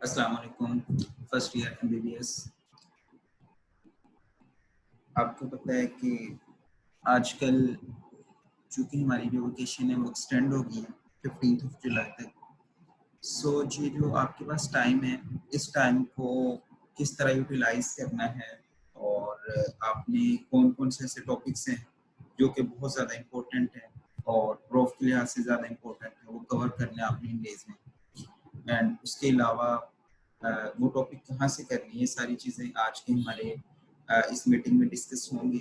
अस्सलाम वालेकुम। First year MBBS. आपको पता है कि आजकल चूंकि हमारी जो वेकेशन है वो एक्सटेंड हो गई है 15 जुलाई तक। सो ये जो आपके पास टाइम है, इस टाइम को किस तरह यूटिलाइज करना है और आपने कौन कौन से ऐसे टॉपिक्स हैं जो कि बहुत ज़्यादा इम्पोर्टेंट है और प्रूफ के लिहाज से ज़्यादा इम्पोर्टेंट है, वो कवर करने आपने इन डेज में। एंड उसके अलावा वो टॉपिक कहाँ से करनी है, ये सारी चीज़ें आज के हमारे इस मीटिंग में डिस्कस होंगी।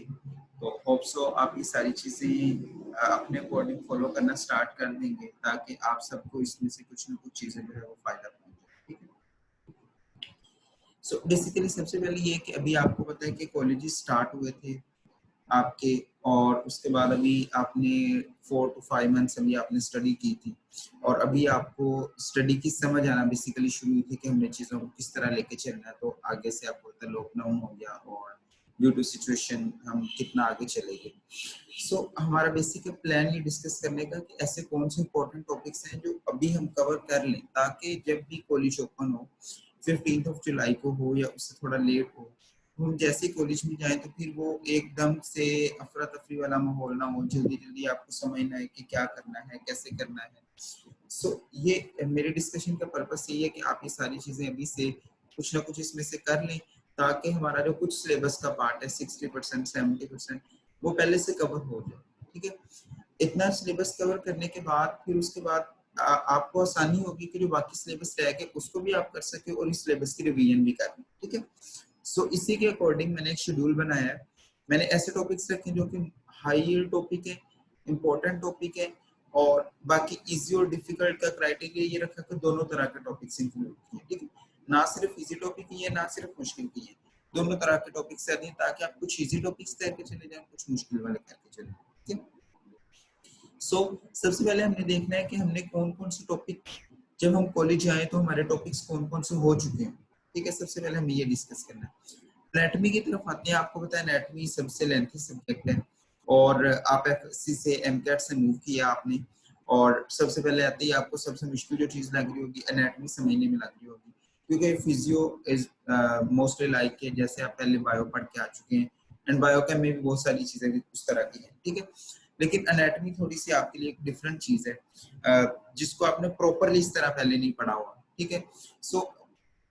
तो होप सो आप ये सारी चीज़ें अपने अकॉर्डिंग फॉलो करना स्टार्ट कर देंगे ताकि आप सबको इसमें से कुछ ना कुछ चीज़ें जो है वो फ़ायदा पहुँचे। ठीक है। सो बेसिकली सबसे पहले ये कि अभी आपको पता है कि कॉलेजेस स्टार्ट हुए थे आपके, और उसके बाद अभी आपने 4 to 5 मंथ्स अभी आपने स्टडी की थी और अभी आपको स्टडी की समझ आना बेसिकली शुरू हुई थी कि हमने चीज़ों को किस तरह लेके चलना है। तो आगे से आपको पता लॉकडाउन हो गया और ड्यू टू सिचुएशन हम कितना आगे चले गए। सो हमारा बेसिक प्लान ये डिस्कस करने का कि ऐसे कौन से इंपॉर्टेंट टॉपिक्स हैं जो अभी हम कवर कर लें ताकि जब भी कॉलेज ओपन हो 15 जुलाई को हो या उससे थोड़ा लेट हो, हम जैसे कॉलेज में जाएं तो फिर वो एकदम से अफरा तफरी वाला माहौल ना हो, जल्दी जल्दी आपको समझना है कि क्या करना है, कैसे करना है। सो ये मेरे डिस्कशन का पर्पस यही है कि आप ये सारी चीजें अभी से कुछ ना कुछ इसमें से कर लें ताकि हमारा जो कुछ सिलेबस का पार्ट है 60% 70% वो पहले से कवर हो जाए। ठीक है। इतना सिलेबस कवर करने के बाद फिर उसके बाद आपको आसानी होगी कि जो बाकी सिलेबस रह गए उसको भी आप कर सके और इस सिलेबस की रिवीजन भी कर लें। ठीक है। सो इसी के अकॉर्डिंग मैंने एक शेड्यूल बनाया है। मैंने ऐसे टॉपिक्स रखे जो कि हाई टॉपिक है, इम्पोर्टेंट टॉपिक है, और बाकी इजी और डिफिकल्ट का क्राइटेरिया ये रखा कि दोनों तरह के टॉपिक्स इंक्लूड किए। ठीक है। ना सिर्फ इजी टॉपिक ही है ना सिर्फ मुश्किल की है, दोनों तरह के टॉपिक्स रहते हैं ताकि आप कुछ इजी टॉपिक्स करके चले जाएं, कुछ मुश्किल वाले करके चले। ठीक है। सो सबसे पहले हमने देखना है कि हमने कौन कौन से टॉपिक, जब हम कॉलेज आए तो हमारे टॉपिक्स कौन कौन से हो चुके हैं। ठीक है। सबसे पहले हमें ये डिस्कस करना है। एनाटॉमी की तरफ आते हैं। आपको पता है एनाटॉमी सबसे लेंथी सब्जेक्ट है और आप एफएससी से एमकेट से मूव किया आपने, और सबसे पहले आते ही आपको सबसे मुश्किल जो चीज लग रही होगी एनाटॉमी समझने में लग रही होगी, क्योंकि फिजियो इज मोस्टली लाइक के जैसे आप पहले बायो पढ़ के आ चुके हैं एंड बायोकेम में भी बहुत सारी चीजें उस तरह की हैं। ठीक है। लेकिन एनाटॉमी थोड़ी सी आपके लिए एक डिफरेंट चीज है जिसको आपने प्रॉपरली इस तरह पहले नहीं पढ़ा हुआ। ठीक है। सो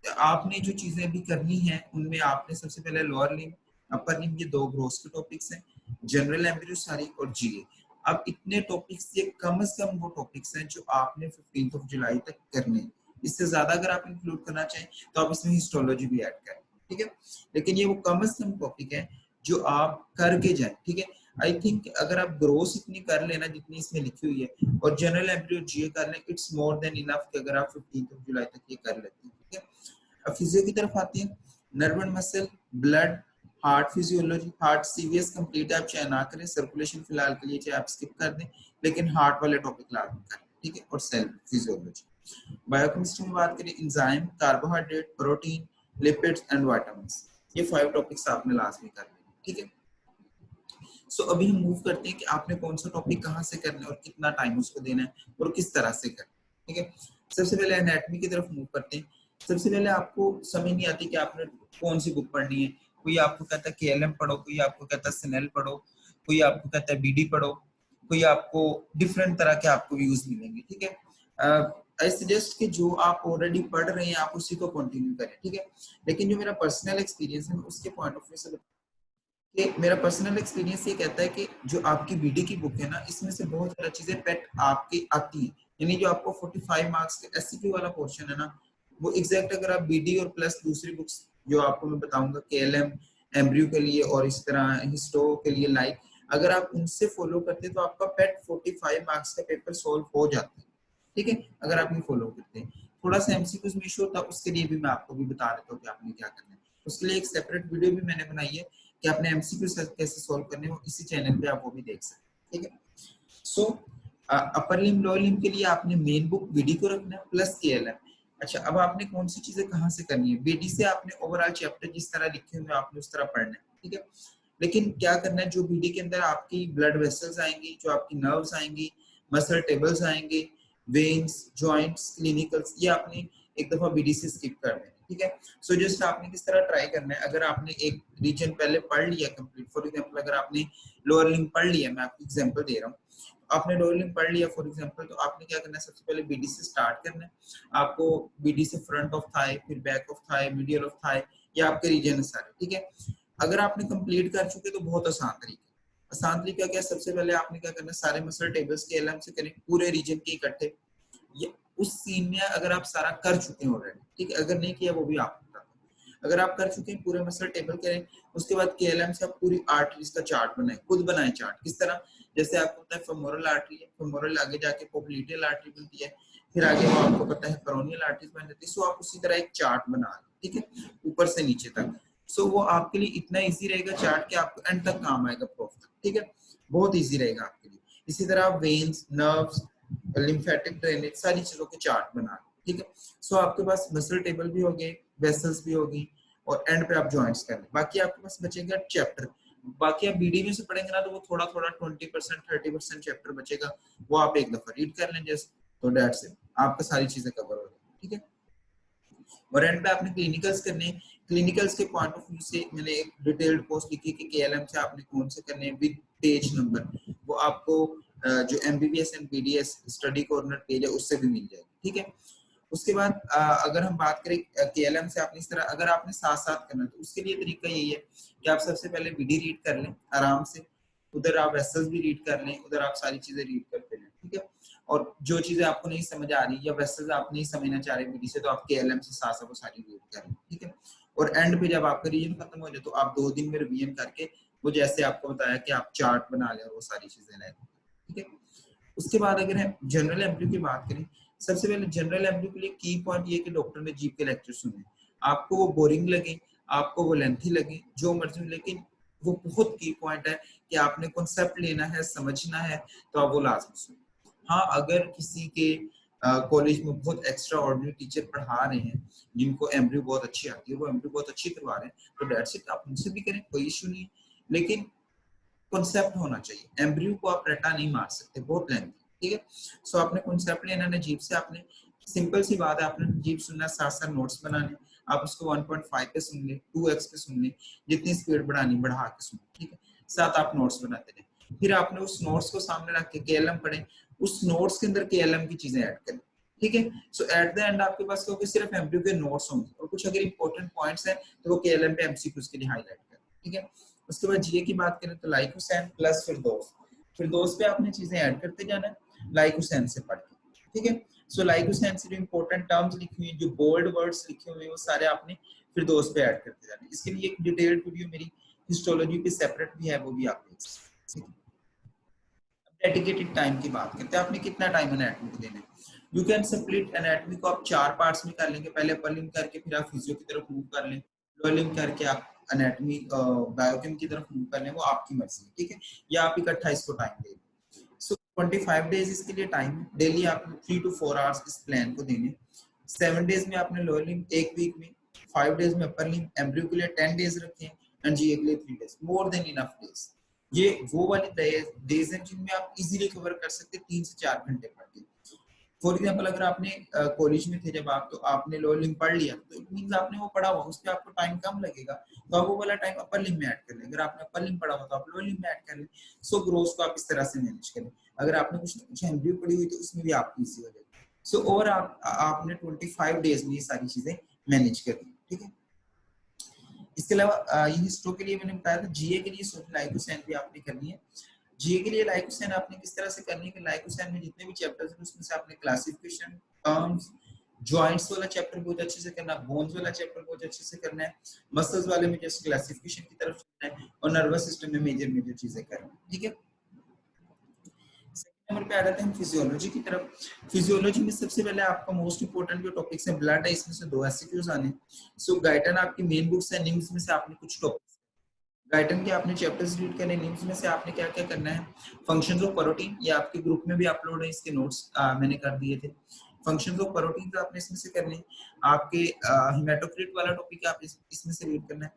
आपने जो चीजें अभी करनी है उनमें आपने सबसे पहले लोअर लिम्ब, अपर लिम्ब, ये दो ग्रोस के टॉपिक्स हैं, जनरल एम्ब्रियो सारी और जीए। अब इतने टॉपिक्स, ये कम से कम वो टॉपिक्स हैं जो आपने 15 जुलाई तक करने हैं। इससे ज्यादा अगर आप इंक्लूड करना चाहें तो आप इसमें हिस्टोलॉजी भी ऐड करें। ठीक है। लेकिन ये वो कम से कम टॉपिक है जो आप करके जाए। ठीक है। आई थिंक अगर आप ग्रोस इतनी कर लेना जितनी इसमें लिखी हुई है और जनरल एम्ब्रियो जीए कर लें, इट्स मोर देन इनफ कि अगर आप 15 जुलाई तक ये कर लेते हैं। ठीक है। अब फिजियो की तरफ आते हैं। Nerve and muscle, blood, heart physiology. Heart CVS complete आप चाहे ना करें, सर्कुलेशन फिलहाल के लिए चाहे आप स्किप कर दें, लेकिन हार्ट वाले टॉपिक लाजमी करें। ठीक है। और सेल फिजियोलॉजी। बायोकेमिस्ट्री में बात करें, enzyme, carbohydrate, protein, lipids and vitamin, ये 5 टॉपिक्स आपने लाजमी कर लें। ठीक है। सो अभी हम मूव करते हैं कि आपने कौन सा टॉपिक कहाँ से करना है और कितना टाइम उसको देना है और किस तरह से करना है। ठीक है। सबसे पहले एनाटॉमी की तरफ मूव करते हैं। सबसे पहले आपको समझ नहीं आती कि आपने कौन सी बुक पढ़नी है। कोई आपको कहता है केएलएम पढ़ो, कोई आपको कहता है सिनेल पढ़ो, कोई आपको कहता है बीडी पढ़ो, कोई आपको डिफरेंट तरह के आपको व्यूज मिलेंगे। ठीक है। आई सजेस्ट कि जो आप ऑलरेडी पढ़ रहे हैं आप उसी को कंटिन्यू करें। ठीक है। लेकिन जो मेरा पर्सनल एक्सपीरियंस है उसके पॉइंट ऑफ व्यू से कि मेरा पर्सनल एक्सपीरियंस ये कहता है कि जो आपकी बीडी की बुक है ना, इसमें से बहुत सारी चीजें पेट आपकी आती है। यानी जो आपको 45 मार्क्स के एससीक्यू वाला पोर्शन है ना, वो एग्जैक्ट अगर आप बीडी और प्लस दूसरी बुक्स जो आपको मैं बताऊंगा केएलएम एम्ब्रियो के लिए और इस तरह हिस्टो के लिए लाइक, अगर आप उनसे फॉलो करते हैं तो आपका पेट 45 मार्क्स का पेपर सोल्व हो जाता है। ठीक है। अगर आप ये फॉलो करते हैं, थोड़ा सा एमसीक्यूज में इशू होता है, उसके लिए भी मैं आपको भी बता देता हूँ कि आपने क्या करना है। उसके लिए एक सेपरेट वीडियो भी मैंने बनाई है कि आपने एमसीक्यू कैसे सॉल्व करने हो, इसी चैनल पे आप वो भी देख सकते हैं। ठीक है। सो अपर लिम्ब लोअर लिम्ब के लिए आपने मेन बुक बीडी को रखना है प्लस केएलएम। अच्छा, अब आपने कौन सी चीजें कहाँ से करनी है। बीडी से आपने ओवरऑल चैप्टर जिस तरह लिखे हुए आपने उस तरह पढ़ना है। ठीक है। लेकिन क्या करना है, जो बीडी के अंदर आपकी ब्लड वेसल्स आएंगी, जो आपकी नर्व्स आएंगी, मसल टेबल्स आएंगे, वेन्स, जॉइंट्स, क्लिनिकल्स, ये आपने एक दफा बीडीसी स्किप कर देना, ठीक है। सो जस्ट आपने किस तरह ट्राई करना है, अगर आपने एक रीजन पहले पढ़ लिया कंप्लीट, फॉर एग्जांपल अगर आपने लोअर लिम्ब पढ़ लिया, मैं आपको एग्जांपल दे रहा हूँ, आपने लोअर लिम्ब पढ़ लिया फॉर एग्जांपल, तो आपने क्या करना है, सबसे पहले बीडी से स्टार्ट करना है। आपको बीडी से फ्रंट ऑफ थाई, फिर back of thigh, medial of thigh, ये आपके रीजन है सारे, ठीक है। अगर आपने कंप्लीट कर चुके तो बहुत आसान तरीका, आसान तरीका क्या, सबसे पहले आपने क्या करना है, सारे मसल टेबल्स के एलएम से करें पूरे रीजन के इकट्ठे, ये उस सीन में अगर आप सारा कर चुके हैं ऑलरेडी, ठीक है, अगर नहीं किया वो भी आप बता दो। अगर आप कर चुके हैं पूरे मसल टेबल करें, उसके बाद केएलएम से आप पूरी आर्टरीज का चार्ट बनाएं, खुद बनाएं चार्ट, किस तरह, जैसे आपको पता है फेमोरल आर्टरी है, फेमोरल आगे जाके पोप्लिटियल आर्टरी बनती है, फिर आगे वो आपको पता है पेरोनियल आर्टरीज बन जाती है। सो आप उसी तरह एक चार्ट बना लें, ठीक है, ऊपर से नीचे तक। सो वो आपके लिए इतना इजी रहेगा चार्ट कि आपको एंड तक काम आएगा प्रूफ तक, ठीक है, बहुत इजी रहेगा आपके लिए। इसी तरह आप वेन्स, नर्व्स, लिम्फेटिक ड्रेनेज, सारी चीजों के चार्ट बना, ठीक है। सो आपके पास मसल टेबल भी हो गए, वेसल्स भी होगी, और एंड पे आप जॉइंट्स कर लें। बाकी आपके पास बचेगा चैप्टर, बाकी आप बीडी में से पढ़ेंगे ना तो वो थोड़ा थोड़ा 20% 30% चैप्टर बचेगा, वो आप एक दफा रीड कर लें जस्ट, तो दैट्स इट, आपका सारी चीजें कवर हो जाएगी, ठीक है। और एंड पे आपने क्लिनिकल्स करने, क्लिनिकल्स के पॉइंट ऑफ व्यू से मैंने एक डिटेल्ड पोस्ट लिखी कि केएलएम से आपने कौन से करने हैं विद पेज नंबर, वो आपको जो MBBS and BDS study corner page है उससे भी मिल जाएगी, ठीक है। उसके बाद अगर हम बात करें केएलएम से आपने इस तरह अगर आपने साथ साथ करना तो उसके लिए तरीका यही है कि आप सबसे पहले बीडी रीड कर लें आराम से, उधर आप वेसल्स भी रीड कर लें, उधर आप सारी चीजें रीड करते रहें, ठीक है। और जो चीजें आपको नहीं समझ आ रही या वेसल्स आप नहीं समझना चाह रहे बीडी से, तो आप केएलएम से साथ साथ वो सारी रीड कर लें, ठीक है। और एंड पे जब आपका रीजन खत्म हो जाए तो आप 2 दिन में रिवीजन करके वो जैसे आपको बताया कि आप चार्ट बना लें और वो सारी चीजें लें, ठीक है। उसके बाद अगर हम जनरल एमप्लू की बात करें, सबसे पहले जनरल एमप्लू के लिए की पॉइंट ये कि डॉक्टर ने जीप के लेक्चर सुने, आपको वो बोरिंग लगे, आपको वो लेंथी लगे, जो मर्जी, लेकिन वो बहुत की पॉइंट है कि आपने कॉन्सेप्ट लेना है, समझना है, तो आप वो लाजमी सुने। हाँ, अगर किसी के कॉलेज में बहुत एक्स्ट्रा ऑर्डिनरी टीचर पढ़ा रहे हैं जिनको एमब्रू बहुत अच्छी आती है, वो एमब्रू बहुत अच्छी करवा रहे हैं, तो दैट्स इट, आप उनसे भी करें, कोई इशू नहीं, लेकिन कॉन्सेप्ट होना चाहिए। एम्ब्रियो को आप रटा नहीं मार सकते, बहुत लेंथी, ठीक है। सो आपने कॉन्सेप्ट लेना है जीप से, आपने सिंपल सी बात है, आपने जीप सुनना, साथ साथ नोट्स बनाने, आप उसको 1.5 पे सुन ले, 2x पे सुन ले, जितनी स्पीड बढ़ानी बढ़ा के सुन, ठीक है, साथ आप नोट्स बनाते रहे। फिर आपने उस नोट्स को सामने रख के केएलएम पढ़े, उस नोट्स के अंदर केएलएम की चीजें ऐड करें, ठीक है। सो एट द एंड आपके पास क्योंकि सिर्फ एम्ब्रियो के नोट्स होंगे और कुछ अगर इंपॉर्टेंट पॉइंट्स हैं तो वो केएलएम पे एमसीक्यूज के लिए हाईलाइट करें, ठीक है। उसके बाद जीए की बात करें तो लाइक हुसैन प्लस फिरदौस पे आपने चीजें ऐड करते जाना है लाइक हुसैन से पढ़ के, ठीक है। सो लाइक हुसैन से जो इंपॉर्टेंट टर्म्स लिखी हुई, जो बोल्ड वर्ड्स लिखे हुए, वो सारे आपने फिरदौस पे ऐड करते जाना है। इसके लिए एक डिटेल्ड वीडियो मेरी हिस्टोलॉजी पे सेपरेट भी है, वो भी आप देख सकते हैं। डेडिकेटेड टाइम की बात करते हैं, आपने कितना टाइम एनाटॉमी को देना है। यू कैन स्प्लिट एनाटॉमी को आप 4 पार्ट्स में कर लेंगे, पहले अपर लिम्ब करके फिर आप फिजियो की तरफ मूव कर लें, लोअर लिम्ब करके आप एनाटॉमी बायोकेम की तरफ मूव कर लें, वो आपकी मर्जी है, ठीक है, या आप इकट्ठा इसको टाइम दे दें। सो 25 डेज इसके लिए टाइम है, डेली आपने 3 to 4 आवर्स इस प्लान को देने। 7 डेज में आपने लोअर लिम्ब, एक वीक में 5 डेज में अपर लिम्ब, एम्ब्रियो के लिए 10 डेज रखें एंड जीए के लिए 3 days, more than enough days. ये वो वाले डेज हैं जिनमें आप इजीली कवर कर सकते हैं 3 से 4 घंटे पढ़ के। फॉर एग्जांपल अगर आपने कॉलेज में थे जब आप, तो आपने लोअर लिम्ब पढ़ लिया, तो इट मींस आपने वो पढ़ा हुआ, उस पे आपको टाइम कम लगेगा, तो आप वो वाला टाइम अपर लिम्ब में ऐड कर लें। अगर आपने अपर लिम्ब पढ़ा हुआ तो आप लोअर लिम्ब में ऐड कर लें। सो ग्रोथ को आप इस तरह से मैनेज करें। अगर आपने कुछ एमब्रियो पढ़ी हुई तो उसमें भी आपकी इजी हो जाएगी। सो ओवर आपने 25 डेज में ये सारी चीजें मैनेज करनी, ठीक है। इसके अलावा ये हिस्ट्रो के लिए मैंने बताया था, जीए के लिए लाइकोसैन भी आपने करनी है। जीए के लिए लाइकोसैन आपने किस तरह से करनी है कि लाइकोसैन में जितने भी चैप्टर्स हैं उसमें से आपने क्लासिफिकेशन, टर्म्स, जॉइंट्स वाला चैप्टर बहुत अच्छे से करना है, बोन्स वाला चैप्टर बहुत अच्छे से करना है, मसल्स वाले में जैसे क्लासिफिकेशन की तरफ चलना है, और नर्वस सिस्टम में मेजर चीजें करना है, ठीक है। सेकंड नंबर पे आ जाते हैं हम फिजियोलॉजी की तरफ। फिजियोलॉजी में सबसे पहले आपका मोस्ट इंपोर्टेंट जो टॉपिक्स है ब्लड है, इसमें से 2 एमसीक्यूज आने। सो गाइटन आपकी मेन बुक्स है, निम्स में से आपने कुछ टॉपिक्स, गाइटन के आपने चैप्टर्स रीड करने, निम्स में से आपने क्या क्या करना है, फंक्शंस ऑफ प्रोटीन, ये आपके ग्रुप में भी अपलोड है, इसके नोट्स मैंने कर दिए थे। फंक्शंस ऑफ प्रोटीन तो आपने इसमें से करने, आपके हेमाटोक्रिट वाला टॉपिक आप इसमें से रीड करना है,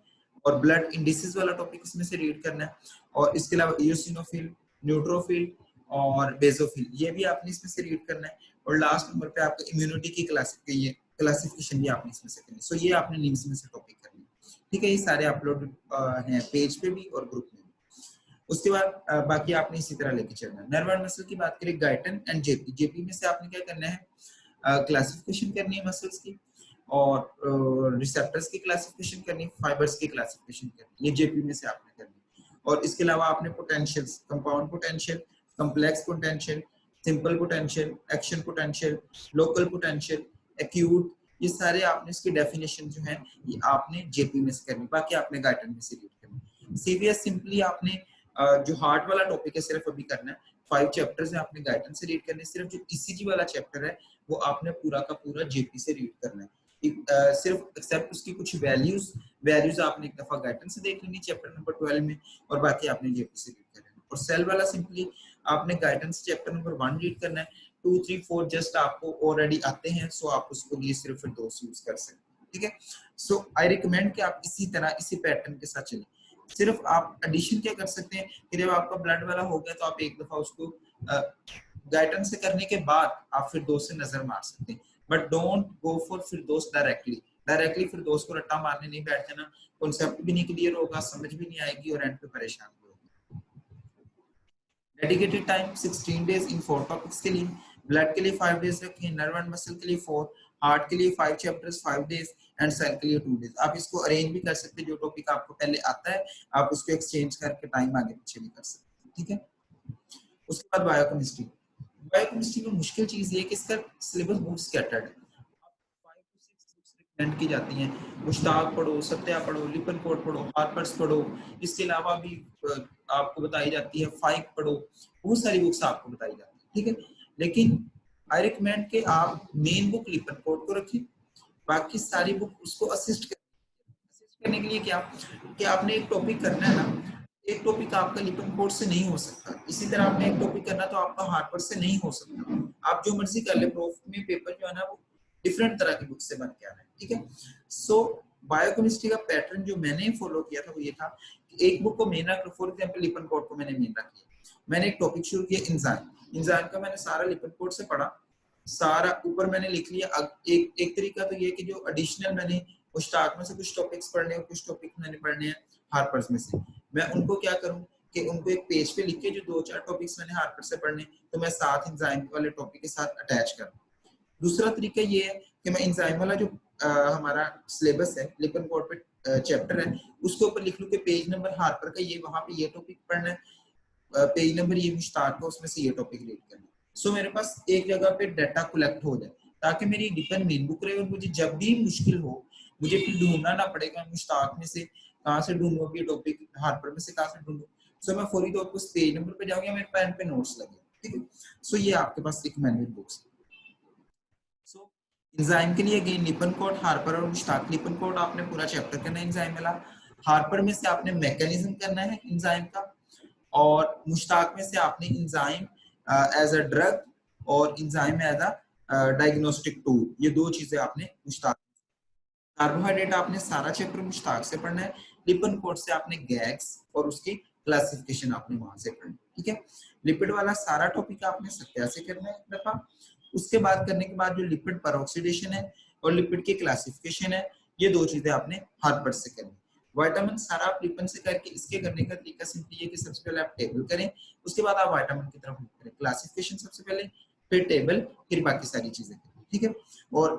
और ब्लड इंडिसेस वाला टॉपिक इसमें से रीड करना है, और इसके अलावा इओसिनोफिल, न्यूट्रोफिल और बेसोफिल, ये भी आपने इसमें से रीड करना है। और लास्ट नंबर पे आपका इम्यूनिटी की क्लासिफिकेशन भी आपने इसमें से करनी। सो ये आपने नीम्स में से टॉपिक करनी, ठीक है। ये सारे अपलोड हैं पेज पे भी और ग्रुप में भी। उसके बाद बाकी आपने इसी तरह लेके चलना है। नर्व एंड मसल की बात करें, गायटन एंड जेपी। जेपी में से आपने क्या करना है, क्लासिफिकेशन करनी है मसल्स की, और रिसेप्टर्स की क्लासिफिकेशन करनी है, फाइबर्स की क्लासिफिकेशन करनी है, ये जेपी में से आपने करनी है। और इसके अलावा आपने potentials, compound potential, complex potential, simple potential, action potential, local potential, acute, ये सारे आपने इसकी डेफिनेशन जो है ये आपने जेपी में से करनी, बाकी आपने गायटन में से रीड करनी। सीवीएस सिंपली आपने जो हार्ट वाला टॉपिक है सिर्फ अभी करना है, 5 चैप्टर्स है आपने गायटन से रीड करने, सिर्फ जो ईसीजी वाला चैप्टर है वो आपने पूरा का पूरा जेपी से रीड करना है। सिर्फ एक्सेप्ट उसकी कुछ वैल्यूज आपने एक दफा गायटन से देख लेनी चैप्टर नंबर 12 में, और बाकी आपने जेपी से रीड करना है। और सेल वाला सिंपली आपने गायटन से चैप्टर नंबर 1 रीड करना है, 2, 3, 4 जस्ट आपको ऑलरेडी आते हैं, सो आप उसको लिए सिर्फ फिर 2 यूज कर सकते हैं, ठीक है। सो आई रिकमेंड कि आप इसी तरह इसी पैटर्न के साथ चलें। सिर्फ आप एडिशन क्या कर सकते हैं कि जब आपका ब्लड वाला हो गया तो आप एक दफा उसको गायटन से करने के बाद आप फिर 2 से नजर मार सकते हैं, बट डोंट गो फॉर फिर दोस्त डायरेक्टली फिर दोस्त को रट्टा मारने नहीं बैठ जाना, कॉन्सेप्ट भी नहीं क्लियर होगा, समझ भी नहीं आएगी और एंड पे परेशान होगी। Dedicated time 16 days in 4 topics के लिए, ब्लड के लिए 5 डेज रखें, नर्व एंड मसल के लिए 4, हार्ट के लिए 5 चैप्टर्स 5 डेज एंड सेल के लिए 2 डेज। आप इसको अरेंज भी कर सकते हैं, जो टॉपिक आपको पहले आता है आप उसको एक्सचेंज करके टाइम आगे पीछे भी कर सकते हैं, ठीक है। उसके बाद बायोकेमिस्ट्री। बायोकेमिस्ट्री में मुश्किल चीज ये है कि इसका सिलेबस बहुत स्कैटर्ड है, 5 to 6 बुक्स रिकमेंड की जाती हैं, मुश्ताक पढ़ो, सत्या पढ़ो, लिपनकोट पढ़ो, हार्पर्स पढ़ो, इसके अलावा भी आपको बताई जाती है, फाइक पढ़ो, बहुत सारी बुक्स आपको बताई जाती है, ठीक है। लेकिन आई रिकमेंड कि आप मेन बुक लिपनकोट को रखें, बाकी सारी बुक उसको असिस्ट करने के लिए क्या कि आपने एक टॉपिक करना है ना, एक टॉपिक आपका लिपनकोट से नहीं हो सकता, इसी तरह आपने एक टॉपिक करना तो आपका हार्पर से नहीं हो सकता, आप जो मर्जी कर ले, प्रूफ में पेपर जो है ना वो डिफरेंट तरह की बुक से बन के आ रहा है, ठीक है। सो बायोकेमिस्ट्री का पैटर्न जो मैंने फॉलो किया था वो ये था कि एक बुक को मेन रख, फॉर एग्जांपल लिपनकोट को मैंने मेन रख लिया, मैंने एक टॉपिक शुरू किया इंजाइम का, मैंने सारा लिपनकोट से पढ़ा, सारा ऊपर मैंने लिख लिया। एक तरीका तो ये कि जो एडिशनल मैंने मुश्ताक में से कुछ टॉपिक्स पढ़ने और कुछ टॉपिक मैंने पढ़ने हैं हार्पर्स में से, मैं उनको क्या करूं कि उनको एक पेज पे लिख के जो 2-4 टॉपिक्स मैंने हार्पर से पढ़ने तो मैं साथ एंजाइम वाले टॉपिक के साथ अटैच करूं। दूसरा तरीका ये है कि मैं एंजाइम वाला जो हमारा सिलेबस है लिपनकोट पे चैप्टर है उसके ऊपर लिख लूं कि पेज नंबर हार्पर का ये, वहां पे ये टॉपिक पढ़ना है, पेज नंबर ये मुश्ताक का, उसमें से ये टॉपिक रीड करना है। सो मेरे पास एक जगह पे डाटा कलेक्ट हो जाए ताकि मेरी डिपेंड मेन बुक रहे, और मुझे जब भी मुश्किल हो मुझे फिर ढूंढना ना पड़ेगा मुश्ताक में से कहाँ से ढूंढूं अभी टॉपिक, हार्पर में से कहाँ से ढूंढूं। सो मैं फौरी तौर पर उस पेज नंबर पे जाऊंगा, मेरे पेन पे नोट्स लगे, ठीक है। सो ये आपके पास रिकमेंडेड बुक्स। सो एंजाइम के लिए अगेन लिपनकोट, हार्पर और मुश्ताक। लिपनकोट आपने पूरा चैप्टर करना है एंजाइम वाला, हार्पर में से आपने मैकेनिज्म करना है एंजाइम का, और मुश्ताक में से आपने एंजाइम एज अ ड्रग और enzyme as a diagnostic tool, ये 2 चीजें आपने मुश्ताक। कार्बोहाइड्रेट आपने सारा चैप्टर मुश्ताक से पढ़ना है, लिपनकोट से आपने गैग्स और उसकी क्लासिफिकेशन आपने वहां से पढ़नी, ठीक है। लिपिड वाला सारा टॉपिक आपने सत्या से करना है एक दफा, उसके बाद करने के बाद जो लिपिड पर ऑक्सीडेशन है और लिपिड की क्लासिफिकेशन है, ये 2 चीजें आपने हार्पर से करनी। विटामिन सारा आप लिपन से करके, इसके करने का तरीका सिंपली है कि सबसे पहले आप टेबल करें, उसके बाद आप विटामिन की तरफ मूव करें, क्लासिफिकेशन सबसे पहले, फिर टेबल, फिर बाकी सारी चीजें, ठीक है। और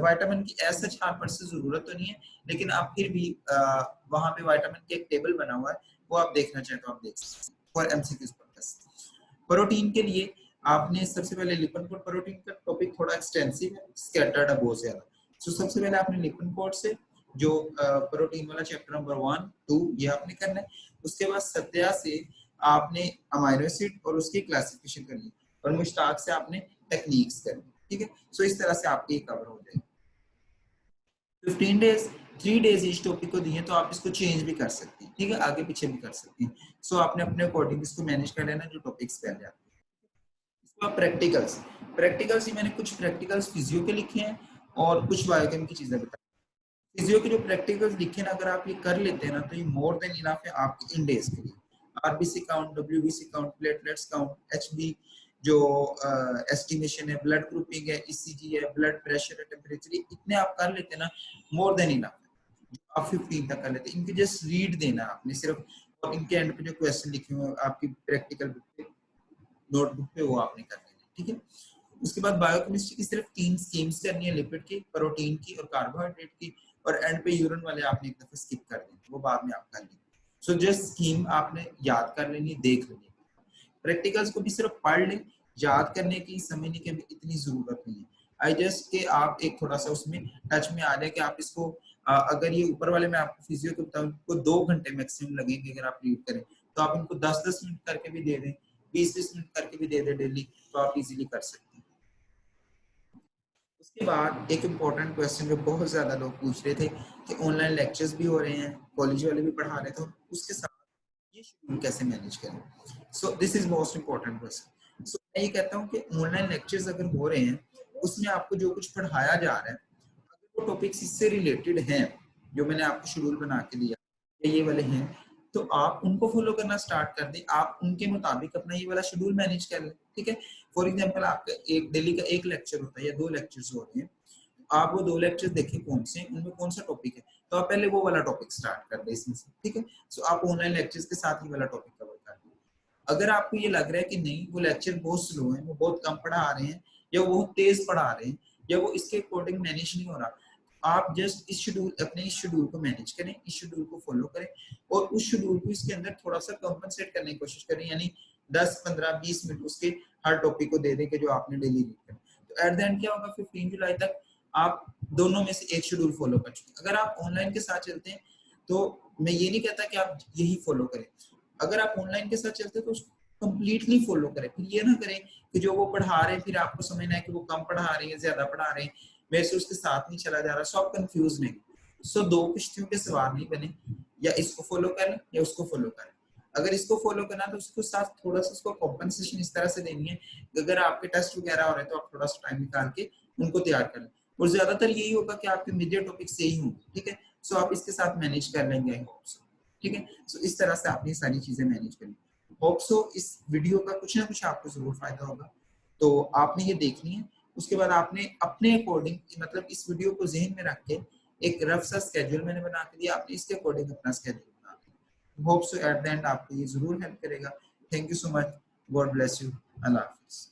विटामिन की ऐसा हार्पर से जरूरत तो नहीं है, लेकिन आप फिर भी वहां पे विटामिन की एक टेबल बना हुआ है, वो आप देखना चाहें तो आप देख सकते हैं फॉर एमसीक्यूज पर्पस। प्रोटीन के लिए आपने सबसे पहले लिपनकोट, प्रोटीन का टॉपिक थोड़ा एक्सटेंसिव है, स्कैटर्ड है बहुत ज्यादा। सो सबसे पहले आपने लिपनकोट से जो प्रोटीन वाला चैप्टर नंबर 1, 2 ये आपने करना है, उसके बाद सत्या से आपने अमाइनो एसिड और उसकी क्लासिफिकेशन करनी, और मुश्ताक से आपने टेक्निक्स करनी, ठीक है। सो इस तरह से आपकी कवर हो जाएगी। 15 डेज, 3 डेज इस टॉपिक को दिए तो आप इसको चेंज भी कर सकते हैं, ठीक है, आगे पीछे भी कर सकते हैं। सो आपने अपने अकॉर्डिंग इसको मैनेज कर लेना जो टॉपिक्स पहले आते हैं। इसके बाद प्रैक्टिकल्स ही मैंने कुछ प्रैक्टिकल्स फिजियो के लिखे हैं और कुछ बायोकेम की चीजें बताई। फिजियो के जो प्रैक्टिकल्स लिखे ना, अगर आप ये कर लेते हैं ना तो ये मोर देन इनफ है आपके इन डेज के लिए। RBC count, WBC count, platelets count, HB, जो एस्टिमेशन है, ब्लड ग्रुपिंग है, ईसीजी है, ब्लड प्रेशर है, टेम्परेचर, इतने आप कर लेते ना, मोर देन इनफ। आप 15 तक कर लेते, इनके जस्ट रीड देना आपने सिर्फ, और इनके एंड पे जो क्वेश्चन लिखे हुए आपकी प्रैक्टिकल बुक पे, नोटबुक पे, वो आपने कर लेना, ठीक है। उसके बाद बायोकेमिस्ट्री की सिर्फ 3 स्कीम्स करनी है, लिपिड की, प्रोटीन की और कार्बोहाइड्रेट की, और एंड पे यूरिन वाले आपने एक दफा स्किप कर देना, वो बाद में आप कर लेंगे। सो जस्ट स्कीम आपने याद कर लेनी, देख लेनी। प्रैक्टिकल्स को भी सिर्फ पढ़ लें, याद करने की, समझने की भी इतनी जरूरत नहीं है। आई जस्ट के आप एक थोड़ा सा उसमें टच में आ जाए कि आप इसको अगर ये ऊपर वाले मैं आपको फिजियो के बताऊं, इनको 2 घंटे मैक्सिमम लगेंगे अगर आप रीड करें, तो आप इनको 10-10 मिनट करके भी दे दें, 20-20 मिनट करके भी दे दें डेली, तो आप इजीली कर सकते हैं। उसके बाद एक इम्पोर्टेंट क्वेश्चन जो बहुत ज्यादा लोग पूछ रहे थे कि ऑनलाइन लेक्चर्स भी हो रहे हैं, कॉलेज वाले भी पढ़ा रहे थे, उसके साथ ये शेड्यूल कैसे मैनेज करें। So this is most important question. So मैं ये कहता हूँ कि ऑनलाइन लेक्चर्स अगर हो रहे हैं, उसमें आपको जो कुछ पढ़ाया जा रहा है, अगर वो टॉपिक्स इससे रिलेटेड हैं, जो मैंने आपको शेड्यूल बना के दिया, ये वाले हैं, तो आप उनको फॉलो करना स्टार्ट कर दें, आप उनके मुताबिक अपना ये वाला शेड्यूल मैनेज कर लें, ठीक है। फॉर एग्जांपल आपका एक डेली का एक लेक्चर होता है या 2 लेक्चर्स हो रहे हैं, आप वो 2 लेक्चर देखें कौन से, उनमें कौन सा टॉपिक है, तो आप पहले वो वाला टॉपिक स्टार्ट कर दें इसमें से, ठीक है। सो आप ऑनलाइन लेक्चर्स के साथ ही वाला टॉपिक कवर कर दें। अगर आपको ये लग रहा है कि नहीं वो लेक्चर बहुत स्लो है, वो बहुत कम पढ़ा रहे हैं, या वो बहुत तेज पढ़ा रहे हैं, या वो इसके अकॉर्डिंग मैनेज नहीं हो रहा, आप जस्ट इस शेड्यूल, अपने इस शेड्यूल को मैनेज करें, इस शेड्यूल को फॉलो करें, और उस शेड्यूल को इसके अंदर थोड़ा सा कंपनसेट करने की कोशिश करें, यानी 10-15-20 मिनट उसके हर टॉपिक को दे दें कि जो आपने डेली रीड करना। तो एट द एंड क्या होगा, 15 जुलाई तक आप दोनों में से एक शेड्यूल फॉलो कर चुके। अगर आप ऑनलाइन के साथ चलते हैं, तो मैं ये नहीं कहता कि आप यही फॉलो करें, अगर आप ऑनलाइन के साथ चलते हैं तो कंप्लीटली फॉलो करें, फिर ये ना करें कि जो वो पढ़ा रहे हैं फिर आपको समझना है कि वो कम पढ़ा रहे हैं, ज्यादा पढ़ा रहे हैं, मेरे से उसके साथ नहीं चला जा रहा, सो आप कंफ्यूज नहीं। सो 2 किश्तियों के सवार नहीं बने, या इसको फॉलो करें या उसको फॉलो करें। अगर इसको फॉलो करना है तो उसको साथ थोड़ा सा उसको कॉम्पनसेशन इस तरह से देनी है कि अगर आपके टेस्ट वगैरह हो रहे हैं तो आप थोड़ा सा टाइम निकाल के उनको तैयार करें, और ज्यादातर यही होगा कि आपके मेजर टॉपिक से ही होंगे, ठीक है। सो आप इसके साथ मैनेज कर लेंगे, आई होप सो, ठीक है। सो इस तरह से आपने सारी चीजें मैनेज करी। होप सो इस वीडियो का कुछ ना कुछ आपको जरूर फायदा होगा, तो आपने ये देखनी है। उसके बाद आपने अपने अकॉर्डिंग, मतलब इस वीडियो को जहन में रख के एक रफ सा स्केड्यूल मैंने बना के दिया, आपने इसके अकॉर्डिंग अपना स्केड्यूल बना दिया। Hope so at the end आपको ये जरूर हेल्प करेगा। Thank you so much, God bless you, Allah Hafiz.